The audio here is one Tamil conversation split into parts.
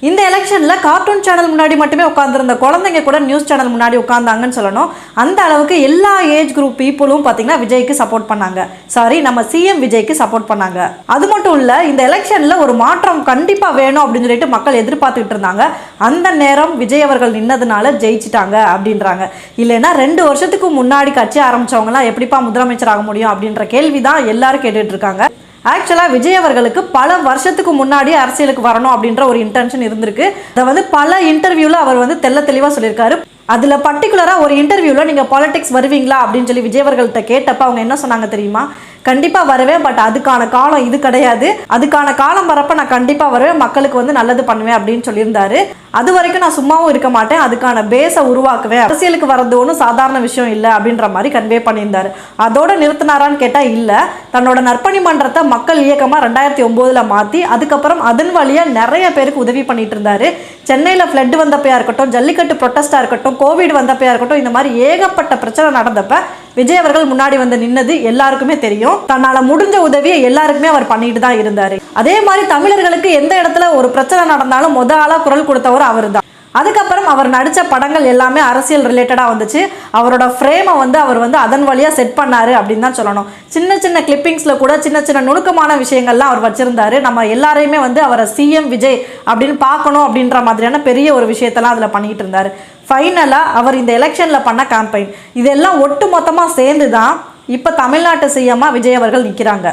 இந்த எலெக்ஷன்ல கார்ட்டூன் சேனல் முன்னாடி மட்டுமே உட்கார்ந்திருந்த குழந்தைங்க கூட நியூஸ் சேனல் முன்னாடி உட்கார்ந்தாங்கன்னு சொல்லணும். அந்த அளவுக்கு எல்லா ஏஜ் குரூப் பீப்புளும் பார்த்தீங்கன்னா விஜய்க்கு சப்போர்ட் பண்ணாங்க. சாரி, நம்ம சிஎம் விஜய்க்கு சப்போர்ட் பண்ணாங்க. அது மட்டும் இல்ல, இந்த எலெக்ஷன்ல ஒரு மாற்றம் கண்டிப்பா வேணும் அப்படின்னு சொல்லிட்டு மக்கள் எதிர்பார்த்துக்கிட்டு இருந்தாங்க. அந்த நேரம் விஜய் அவர்கள் நின்னதுனால ஜெயிச்சிட்டாங்க அப்படின்றாங்க. இல்லைன்னா 2 வருஷத்துக்கு முன்னாடி கட்சி ஆரம்பிச்சவங்கலாம் எப்படிப்பா முதலமைச்சர் ஆக முடியும் அப்படின்ற கேள்விதான் எல்லாரும் கேட்டுட்டு இருக்காங்க. ஆக்சுவலாக விஜய் அவர்களுக்கு பல வருஷத்துக்கு முன்னாடி அரசியலுக்கு வரணும் அப்படின்ற ஒரு இன்டென்ஷன் இருந்திருக்கு. அதை பல இன்டர்வியூவில் அவர் தெள்ள தெளிவாக சொல்லியிருக்காரு. அதில் பர்டிகுலராக ஒரு இன்டர்வியூவில் நீங்கள் பாலிடிக்ஸ் வருவீங்களா அப்படின்னு சொல்லி விஜய் அவர்கள்ட்ட கேட்டப்ப அவங்க என்ன சொன்னாங்க தெரியுமா? கண்டிப்பாக வருவேன், பட் அதுக்கான காலம் இது கிடையாது, அதுக்கான காலம் வரப்ப நான் கண்டிப்பாக வருவேன், மக்களுக்கு நல்லது பண்ணுவேன் அப்படின்னு சொல்லியிருந்தாரு. அது வரைக்கும் நான் சும்மாவும் இருக்க மாட்டேன், அதுக்கான பேஸை உருவாக்குவேன், அரசியலுக்கு வர்றது ஒன்றும் சாதாரண விஷயம் இல்லை அப்படின்ற மாதிரி கன்வே பண்ணியிருந்தாரு. அதோட நிறுத்தினாரான்னு கேட்டால் இல்லை. தன்னோட நற்பணி மன்றத்தை மக்கள் இயக்கமாக 2009 மாற்றி அதுக்கப்புறம் அதன் வழியாக நிறைய பேருக்கு உதவி பண்ணிட்டு இருந்தாரு. சென்னையில் ஃப்ளட் வந்தப்பையா இருக்கட்டும், ஜல்லிக்கட்டு ப்ரொட்டஸ்டாக இருக்கட்டும், கோவிட் வந்தப்பையா இருக்கட்டும், இந்த மாதிரி ஏகப்பட்ட பிரச்சனை நடந்தப்ப விஜய் அவர்கள் முன்னாடி நின்னது எல்லாருக்குமே தெரியும். தன்னால முடிஞ்ச உதவியை எல்லாருக்குமே அவர் பண்ணிட்டு தான் இருந்தாரு. அதே மாதிரி தமிழர்களுக்கு எந்த இடத்துல ஒரு பிரச்சனை நடந்தாலும் ஆளா குரல் கொடுத்தவர் அவர் தான். அதுக்கப்புறம் அவர் நடித்த படங்கள் எல்லாமே அரசியல் ரிலேட்டடாக வந்துச்சு. அவரோட ஃப்ரேமை அவர் அதன் வழியாக செட் பண்ணாரு அப்படின்னு தான் சொல்லணும். சின்ன சின்ன கிளிப்பிங்ஸில் கூட சின்ன சின்ன நுணுக்கமான விஷயங்கள்லாம் அவர் வச்சிருந்தாரு. நம்ம எல்லாரையுமே அவரை சிஎம் விஜய் அப்படின்னு பார்க்கணும் அப்படின்ற மாதிரியான பெரிய ஒரு விஷயத்தெல்லாம் அதில் பண்ணிட்டு இருந்தார். ஃபைனலாக அவர் இந்த எலெக்ஷனில் பண்ண கேம்பெயின் இதெல்லாம் ஒட்டு மொத்தமாக சேர்ந்து தான் இப்போ தமிழ்நாட்டு சிஎம்மாக விஜய் அவர்கள் நிற்கிறாங்க.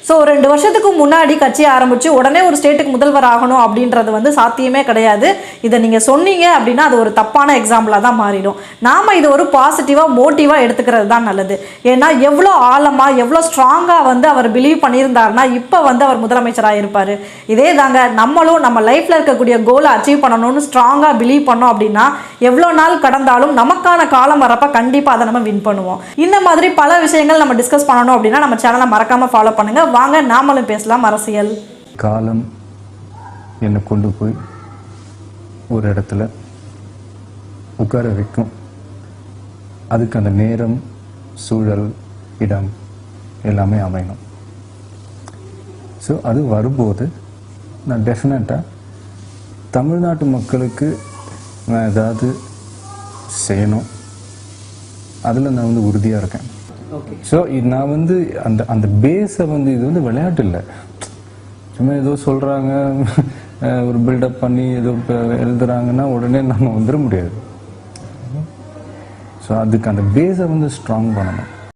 ஸோ 2 வருஷத்துக்கு முன்னாடி கட்சி ஆரம்பித்து உடனே ஒரு ஸ்டேட்டுக்கு முதல்வர் ஆகணும் அப்படின்றது சாத்தியமே கிடையாது. இதை நீங்கள் சொன்னீங்க அப்படின்னா அது ஒரு தப்பான எக்ஸாம்பிளாக தான் மாறிடும். நாம் இது ஒரு பாசிட்டிவாக மோட்டிவாக எடுத்துக்கிறது தான் நல்லது. ஏன்னா எவ்வளோ ஆழமாக எவ்வளோ ஸ்ட்ராங்காக அவர் பிலீவ் பண்ணியிருந்தாருன்னா இப்போ அவர் முதலமைச்சராக இருப்பார். இதே தாங்க நம்மளும் நம்ம லைஃப்பில் இருக்கக்கூடிய கோலை அச்சீவ் பண்ணணும்னு ஸ்ட்ராங்காக பிலீவ் பண்ணோம் அப்படின்னா எவ்வளோ நாள் கடந்தாலும் நமக்கான காலம் வரப்போ கண்டிப்பாக அதை நம்ம வின் பண்ணுவோம். இந்த மாதிரி பல விஷயங்கள் நம்ம டிஸ்கஸ் பண்ணணும் அப்படின்னா நம்ம சேனலை மறக்காமல் ஃபாலோ பண்ணுங்கள். வாங்க நாமளும் பேசலாம் அரசியல். காலம் என்னை கொண்டு போய் ஒரு இடத்துல உட்கார வைக்கும். அதுக்கு அந்த நேரம், சூழல், இடம் எல்லாமே அமையணும். ஸோ அது வரும்போது நான் டெஃபினட்டாக தமிழ்நாட்டு மக்களுக்கு நான் ஏதாவது செய்யணும், அதில் நான் உறுதியாக இருக்கேன். ஸோ நான் அந்த பேஸை இது விளையாட்டு இல்லை, சும்மா ஏதோ சொல்கிறாங்க, ஒரு பில்டப் பண்ணி ஏதோ எழுதுறாங்கன்னா உடனே நம்ம வந்துட முடியாது. ஸோ அதுக்கு அந்த பேஸை ஸ்ட்ராங் பண்ணணும்.